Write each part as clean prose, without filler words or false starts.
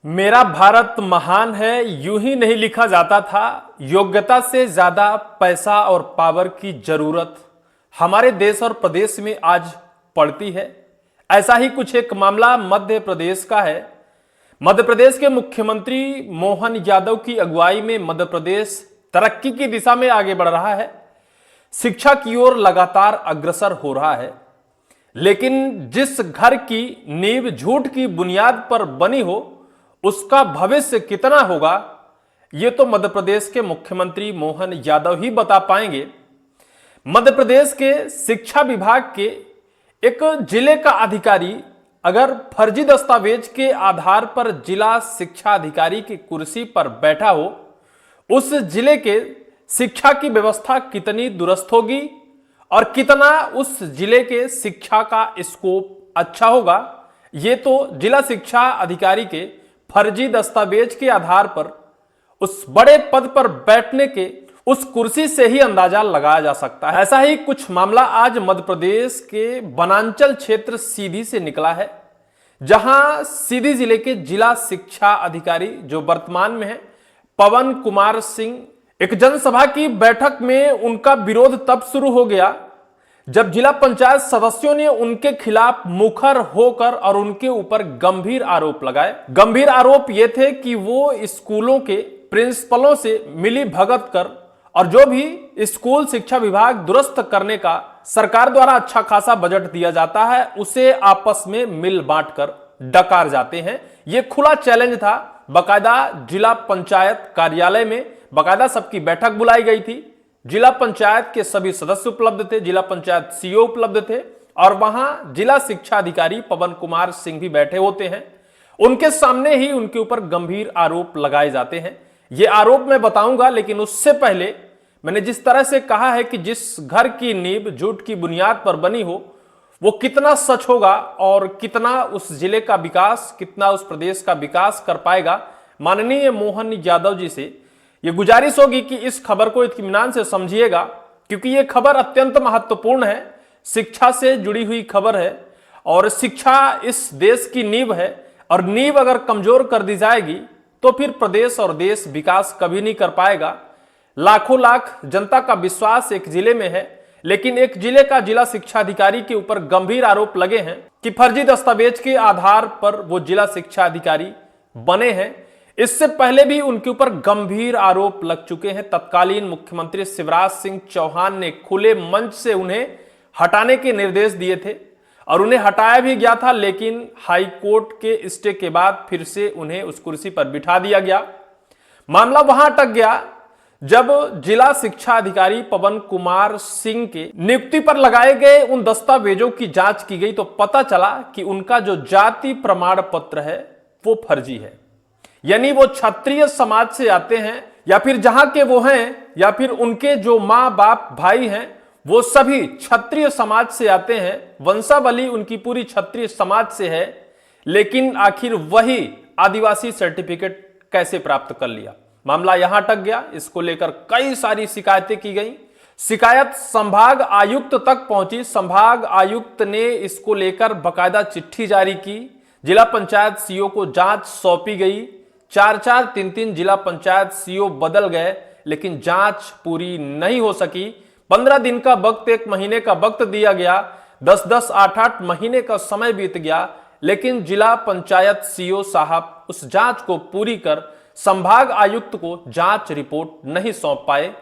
मेरा भारत महान है यूं ही नहीं लिखा जाता था। योग्यता से ज्यादा पैसा और पावर की जरूरत हमारे देश और प्रदेश में आज पड़ती है। ऐसा ही कुछ एक मामला मध्य प्रदेश का है। मध्य प्रदेश के मुख्यमंत्री मोहन यादव की अगुवाई में मध्य प्रदेश तरक्की की दिशा में आगे बढ़ रहा है, शिक्षा की ओर लगातार अग्रसर हो रहा है। लेकिन जिस घर की नींव झूठ की बुनियाद पर बनी हो उसका भविष्य कितना होगा, यह तो मध्य प्रदेश के मुख्यमंत्री मोहन यादव ही बता पाएंगे। मध्य प्रदेश के शिक्षा विभाग के एक जिले का अधिकारी अगर फर्जी दस्तावेज के आधार पर जिला शिक्षा अधिकारी की कुर्सी पर बैठा हो, उस जिले के शिक्षा की व्यवस्था कितनी दुरुस्त होगी और कितना उस जिले के शिक्षा का स्कोप अच्छा होगा, ये तो जिला शिक्षा अधिकारी के फर्जी दस्तावेज के आधार पर उस बड़े पद पर बैठने के उस कुर्सी से ही अंदाजा लगाया जा सकता है। ऐसा ही कुछ मामला आज मध्य प्रदेश के वनांचल क्षेत्र सीधी से निकला है, जहां सीधी जिले के जिला शिक्षा अधिकारी जो वर्तमान में है पवन कुमार सिंह, एक जनसभा की बैठक में उनका विरोध तब शुरू हो गया जब जिला पंचायत सदस्यों ने उनके खिलाफ मुखर होकर और उनके ऊपर गंभीर आरोप लगाए। गंभीर आरोप ये थे कि वो स्कूलों के प्रिंसिपलों से मिली भगत कर और जो भी स्कूल शिक्षा विभाग दुरुस्त करने का सरकार द्वारा अच्छा खासा बजट दिया जाता है, उसे आपस में मिल बांट कर डकार जाते हैं। यह खुला चैलेंज था। बाकायदा जिला पंचायत कार्यालय में बाकायदा सबकी बैठक बुलाई गई थी। जिला पंचायत के सभी सदस्य उपलब्ध थे, जिला पंचायत सीईओ उपलब्ध थे और वहां जिला शिक्षा अधिकारी पवन कुमार सिंह भी बैठे होते हैं। उनके सामने ही उनके ऊपर गंभीर आरोप लगाए जाते हैं। ये आरोप मैं बताऊंगा, लेकिन उससे पहले मैंने जिस तरह से कहा है कि जिस घर की नींव झूठ की बुनियाद पर बनी हो वो कितना सच होगा और कितना उस जिले का विकास, कितना उस प्रदेश का विकास कर पाएगा। माननीय मोहन यादव जी से यह गुजारिश होगी कि इस खबर को इत्मीनान से समझिएगा, क्योंकि यह खबर अत्यंत महत्वपूर्ण है, शिक्षा से जुड़ी हुई खबर है और शिक्षा इस देश की नींव है और नींव अगर कमजोर कर दी जाएगी तो फिर प्रदेश और देश विकास कभी नहीं कर पाएगा। लाखों लाख जनता का विश्वास एक जिले में है, लेकिन एक जिले का जिला शिक्षा अधिकारी के ऊपर गंभीर आरोप लगे हैं कि फर्जी दस्तावेज के आधार पर वो जिला शिक्षा अधिकारी बने हैं। इससे पहले भी उनके ऊपर गंभीर आरोप लग चुके हैं। तत्कालीन मुख्यमंत्री शिवराज सिंह चौहान ने खुले मंच से उन्हें हटाने के निर्देश दिए थे और उन्हें हटाया भी गया था, लेकिन हाई कोर्ट के स्टे के बाद फिर से उन्हें उस कुर्सी पर बिठा दिया गया। मामला वहां अटक गया जब जिला शिक्षा अधिकारी पवन कुमार सिंह के नियुक्ति पर लगाए गए उन दस्तावेजों की जांच की गई तो पता चला कि उनका जो जाति प्रमाण पत्र है वो फर्जी है। यानी वो क्षत्रिय समाज से आते हैं या फिर जहां के वो हैं या फिर उनके जो मां बाप भाई हैं वो सभी क्षत्रिय समाज से आते हैं, वंशावली उनकी पूरी क्षत्रिय समाज से है, लेकिन आखिर वही आदिवासी सर्टिफिकेट कैसे प्राप्त कर लिया। मामला यहां अटक गया। इसको लेकर कई सारी शिकायतें की गई। शिकायत संभाग आयुक्त तक पहुंची। संभाग आयुक्त ने इसको लेकर बकायदा चिट्ठी जारी की। जिला पंचायत सीईओ को जांच सौंपी गई। 4-4, 3-3 जिला पंचायत सीईओ बदल गए, लेकिन जांच पूरी नहीं हो सकी। 15 दिन का वक्त, 1 महीने का वक्त दिया गया, 10-10, 8-8 महीने का समय बीत गया, लेकिन जिला पंचायत सीईओ साहब उस जांच को पूरी कर संभाग आयुक्त को जांच रिपोर्ट नहीं सौंप पाए।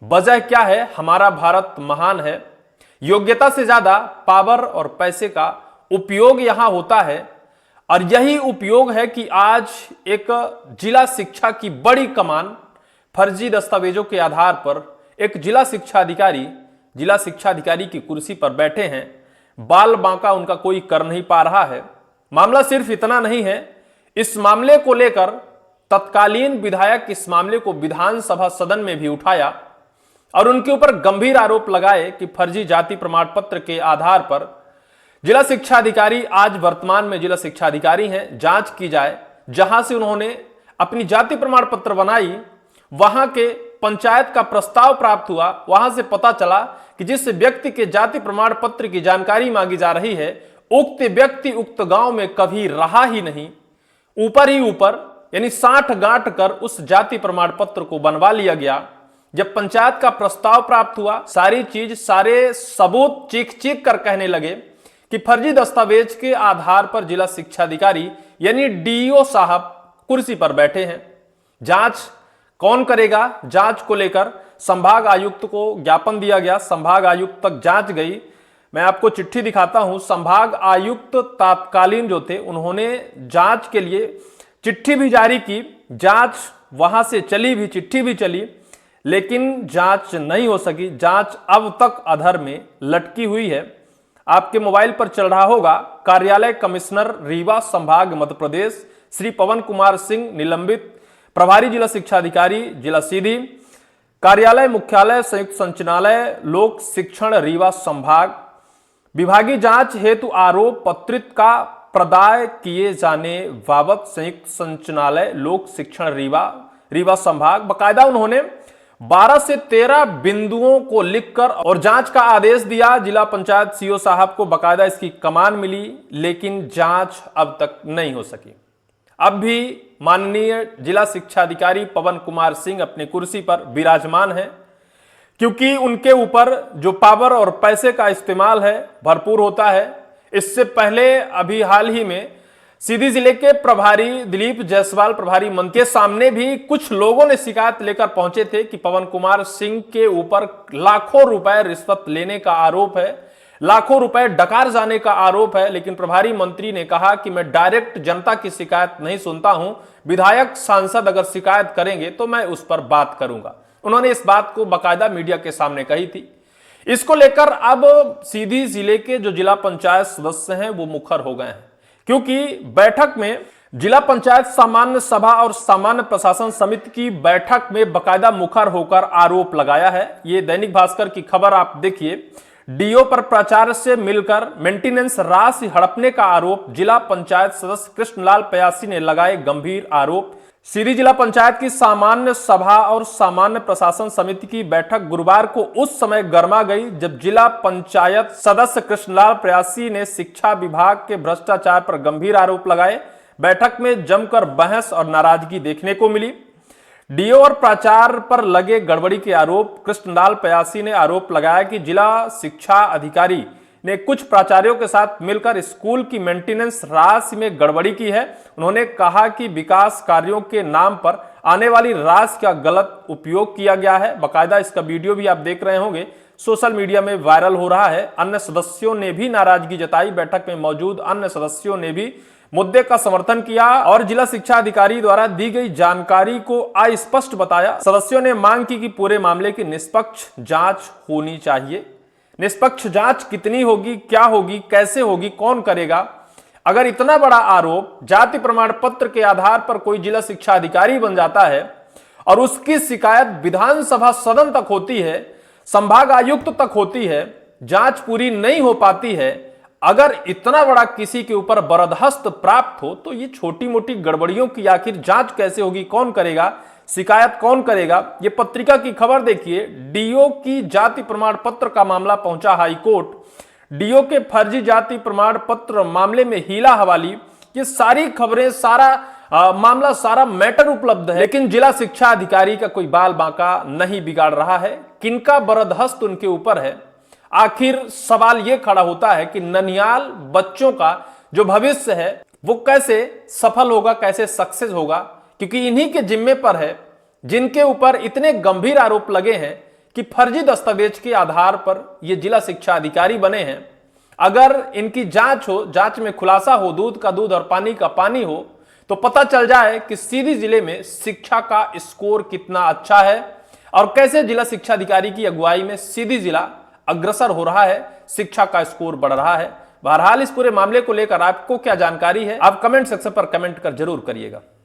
वजह क्या है? हमारा भारत महान है। योग्यता से ज्यादा पावर और पैसे का उपयोग यहां होता है और यही उपयोग है कि आज एक जिला शिक्षा की बड़ी कमान फर्जी दस्तावेजों के आधार पर एक जिला शिक्षा अधिकारी की कुर्सी पर बैठे हैं। बाल बांका उनका कोई कर नहीं पा रहा है। मामला सिर्फ इतना नहीं है। इस मामले को लेकर तत्कालीन विधायक इस मामले को विधानसभा सदन में भी उठाया और उनके ऊपर गंभीर आरोप लगाए कि फर्जी जाति प्रमाण पत्र के आधार पर जिला शिक्षा अधिकारी, आज वर्तमान में जिला शिक्षा अधिकारी हैं, जांच की जाए। जहां से उन्होंने अपनी जाति प्रमाण पत्र बनाई, वहां के पंचायत का प्रस्ताव प्राप्त हुआ। वहां से पता चला कि जिस व्यक्ति के जाति प्रमाण पत्र की जानकारी मांगी जा रही है, उक्त व्यक्ति उक्त गांव में कभी रहा ही नहीं। ऊपर ही ऊपर यानी 60 गांठ कर उस जाति प्रमाण पत्र को बनवा लिया गया। जब पंचायत का प्रस्ताव प्राप्त हुआ, सारी चीज सारे सबूत चीख चीख कर कहने लगे कि फर्जी दस्तावेज के आधार पर जिला शिक्षा अधिकारी यानी डीईओ साहब कुर्सी पर बैठे हैं। जांच कौन करेगा? जांच को लेकर संभाग आयुक्त को ज्ञापन दिया गया। संभाग आयुक्त तक जांच गई। मैं आपको चिट्ठी दिखाता हूं। संभाग आयुक्त तात्कालीन जो थे, उन्होंने जांच के लिए चिट्ठी भी जारी की। जांच वहां से चली भी, चिट्ठी भी चली, लेकिन जांच नहीं हो सकी। जांच अब तक अधर में लटकी हुई है। आपके मोबाइल पर चल रहा होगा, कार्यालय कमिश्नर रीवा संभाग मध्य प्रदेश श्री पवन कुमार सिंह निलंबित, प्रभारी जिला शिक्षा अधिकारी जिला सीधी, कार्यालय मुख्यालय संयुक्त संचालनालय लोक शिक्षण रीवा संभाग, विभागीय जांच हेतु आरोप पत्रित का प्रदाय किए जाने बाबत संयुक्त संचालनालय लोक शिक्षण रीवा संभाग। बकायदा उन्होंने 12 से 13 बिंदुओं को लिखकर और जांच का आदेश दिया। जिला पंचायत सीओ साहब को बकायदा इसकी कमान मिली, लेकिन जांच अब तक नहीं हो सकी। अब भी माननीय जिला शिक्षा अधिकारी पवन कुमार सिंह अपनी कुर्सी पर विराजमान है, क्योंकि उनके ऊपर जो पावर और पैसे का इस्तेमाल है भरपूर होता है। इससे पहले अभी हाल ही में सीधी जिले के प्रभारी दिलीप जायसवाल, प्रभारी मंत्री के सामने भी कुछ लोगों ने शिकायत लेकर पहुंचे थे कि पवन कुमार सिंह के ऊपर लाखों रुपए रिश्वत लेने का आरोप है, लाखों रुपए डकार जाने का आरोप है। लेकिन प्रभारी मंत्री ने कहा कि मैं डायरेक्ट जनता की शिकायत नहीं सुनता हूं, विधायक सांसद अगर शिकायत करेंगे तो मैं उस पर बात करूंगा। उन्होंने इस बात को बाकायदा मीडिया के सामने कही थी। इसको लेकर अब सीधी जिले के जो जिला पंचायत सदस्य हैं वो मुखर हो गए हैं, क्योंकि बैठक में जिला पंचायत सामान्य सभा और सामान्य प्रशासन समिति की बैठक में बाकायदा मुखर होकर आरोप लगाया है। ये दैनिक भास्कर की खबर आप देखिए। डीओ पर प्राचार्य से मिलकर मेंटेनेंस राशि हड़पने का आरोप, जिला पंचायत सदस्य कृष्णलाल पयासी ने लगाए गंभीर आरोप। सीधी जिला पंचायत की सामान्य सभा और सामान्य प्रशासन समिति की बैठक गुरुवार को उस समय गर्मा गई जब जिला पंचायत सदस्य कृष्णलाल पयासी ने शिक्षा विभाग के भ्रष्टाचार पर गंभीर आरोप लगाए। बैठक में जमकर बहस और नाराजगी देखने को मिली। डीओ और प्राचार्य पर लगे गड़बड़ी के आरोप। कृष्णलाल पयासी ने आरोप लगाया कि जिला शिक्षा अधिकारी ने कुछ प्राचार्यों के साथ मिलकर स्कूल की मेंटेनेंस राशि में गड़बड़ी की है। उन्होंने कहा कि विकास कार्यों के नाम पर आने वाली राशि का गलत उपयोग किया गया है। बकायदा इसका वीडियो भी आप देख रहे होंगे, सोशल मीडिया में वायरल हो रहा है। अन्य सदस्यों ने भी नाराजगी जताई। बैठक में मौजूद अन्य सदस्यों ने भी मुद्दे का समर्थन किया और जिला शिक्षा अधिकारी द्वारा दी गई जानकारी को अस्पष्ट बताया। सदस्यों ने मांग की कि पूरे मामले की निष्पक्ष जांच होनी चाहिए। निष्पक्ष जांच कितनी होगी, क्या होगी, कैसे होगी, कौन करेगा? अगर इतना बड़ा आरोप जाति प्रमाण पत्र के आधार पर कोई जिला शिक्षा अधिकारी बन जाता है और उसकी शिकायत विधानसभा सदन तक होती है, संभाग आयुक्त तक होती है, जांच पूरी नहीं हो पाती है, अगर इतना बड़ा किसी के ऊपर बरदहस्त प्राप्त हो तो ये छोटी मोटी गड़बड़ियों की आखिर जांच कैसे होगी, कौन करेगा, शिकायत कौन करेगा? ये पत्रिका की खबर देखिए। डीओ की जाति प्रमाण पत्र का मामला पहुंचा हाईकोर्ट। डीओ के फर्जी जाति प्रमाण पत्र मामले में हीला हवाली, ये सारी खबरें, सारा मामला, सारा मैटर उपलब्ध है। लेकिन जिला शिक्षा अधिकारी का कोई बाल बांका नहीं बिगाड़ रहा है। किनका बरदहस्त उनके ऊपर है? आखिर सवाल यह खड़ा होता है कि ननिहाल बच्चों का जो भविष्य है वो कैसे सफल होगा, कैसे सक्सेस होगा, क्योंकि इन्हीं के जिम्मे पर है जिनके ऊपर इतने गंभीर आरोप लगे हैं कि फर्जी दस्तावेज के आधार पर ये जिला शिक्षा अधिकारी बने हैं। अगर इनकी जांच हो, जांच में खुलासा हो, दूध का दूध और पानी का पानी हो, तो पता चल जाए कि सीधी जिले में शिक्षा का स्कोर कितना अच्छा है और कैसे जिला शिक्षा अधिकारी की अगुवाई में सीधी जिला अग्रसर हो रहा है, शिक्षा का स्कोर बढ़ रहा है। बहरहाल इस पूरे मामले को लेकर आपको क्या जानकारी है, आप कमेंट सेक्शन पर कमेंट कर जरूर करिएगा।